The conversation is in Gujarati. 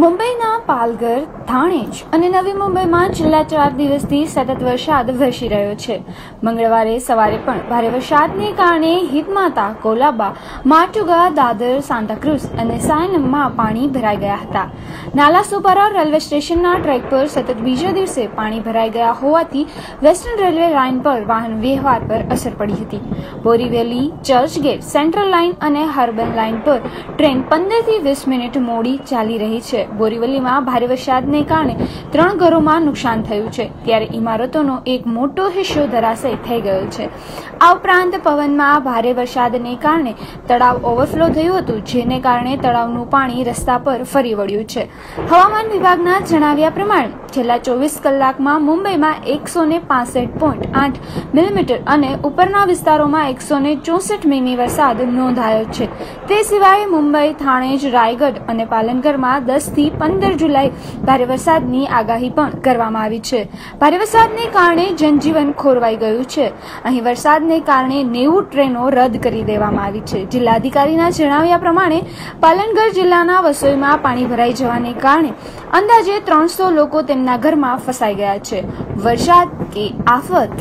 મુંબઈના પાલઘર, થાણેજ અને નવી મુંબઈમાં છેલ્લા 4 દિવસથી સતત વરસાદ વરસી રહ્યો છે. મંગળવારે સવારે પણ ભારે વરસાદને કારણે હિતમાતા, કોલાબા, માટુગા, દાદર, સાંતાક્રુઝ અને સાયનમમાં પાણી ભરાઈ ગયા હતા. નાલાસોપારા રેલવે સ્ટેશનના ટ્રેક પર સતત બીજા દિવસે પાણી ભરાઈ ગયા હોવાથી વેસ્ટર્ન રેલવે લાઇન પર વાહન વ્યવહાર પર અસર પડી હતી. બોરીવલી, ચર્ચગેટ, સેન્ટ્રલ લાઇન અને હર્બન લાઇન પર ટ્રેન 15 થી 20 મિનિટ મોડી ચાલી રહી છે. બોરીવલીમાં ભારે વરસાદને કારણે 3 ઘરોમાં નુકસાન થયું છે, ત્યારે ઇમારતોનો એક મોટો હિસ્સો ધરાશયી થઈ ગયો છે. આ ઉપરાંત પવનમાં ભારે વરસાદને કારણે તળાવ ઓવરફ્લો થયું હતું, જેને કારણે તળાવનું પાણી રસ્તા પર ફરી વળ્યું છે. હવામાન વિભાગના જણાવ્યા પ્રમાણે છેલ્લા 24 કલાકમાં મુંબઈમાં 165.8 મિલીમીટર અને ઉપરના વિસ્તારોમાં 164 મીમી વરસાદ નોંધાયો છે. તે સિવાય મુંબઈ, થાણેજ, રાયગઢ અને પાલનગરમાં 10 થી 15 જુલાઈ ભારે વરસાદની આગાહી પણ કરવામાં આવી છે. ભારે વરસાદને કારણે જનજીવન ખોરવાઈ ગયું છે. અહીં વરસાદને કારણે 90 ટ્રેનો રદ કરી દેવામાં આવી છે. જિલ્લાધિકારીના જણાવ્યા પ્રમાણે પાલનગર જિલ્લાના વસોઈમાં પાણી ભરાઈ જવાને કારણે અંદાજે 300 લોકો તેમના ઘરમાં ફસાઈ ગયા છે. વરસાદ કે આફત.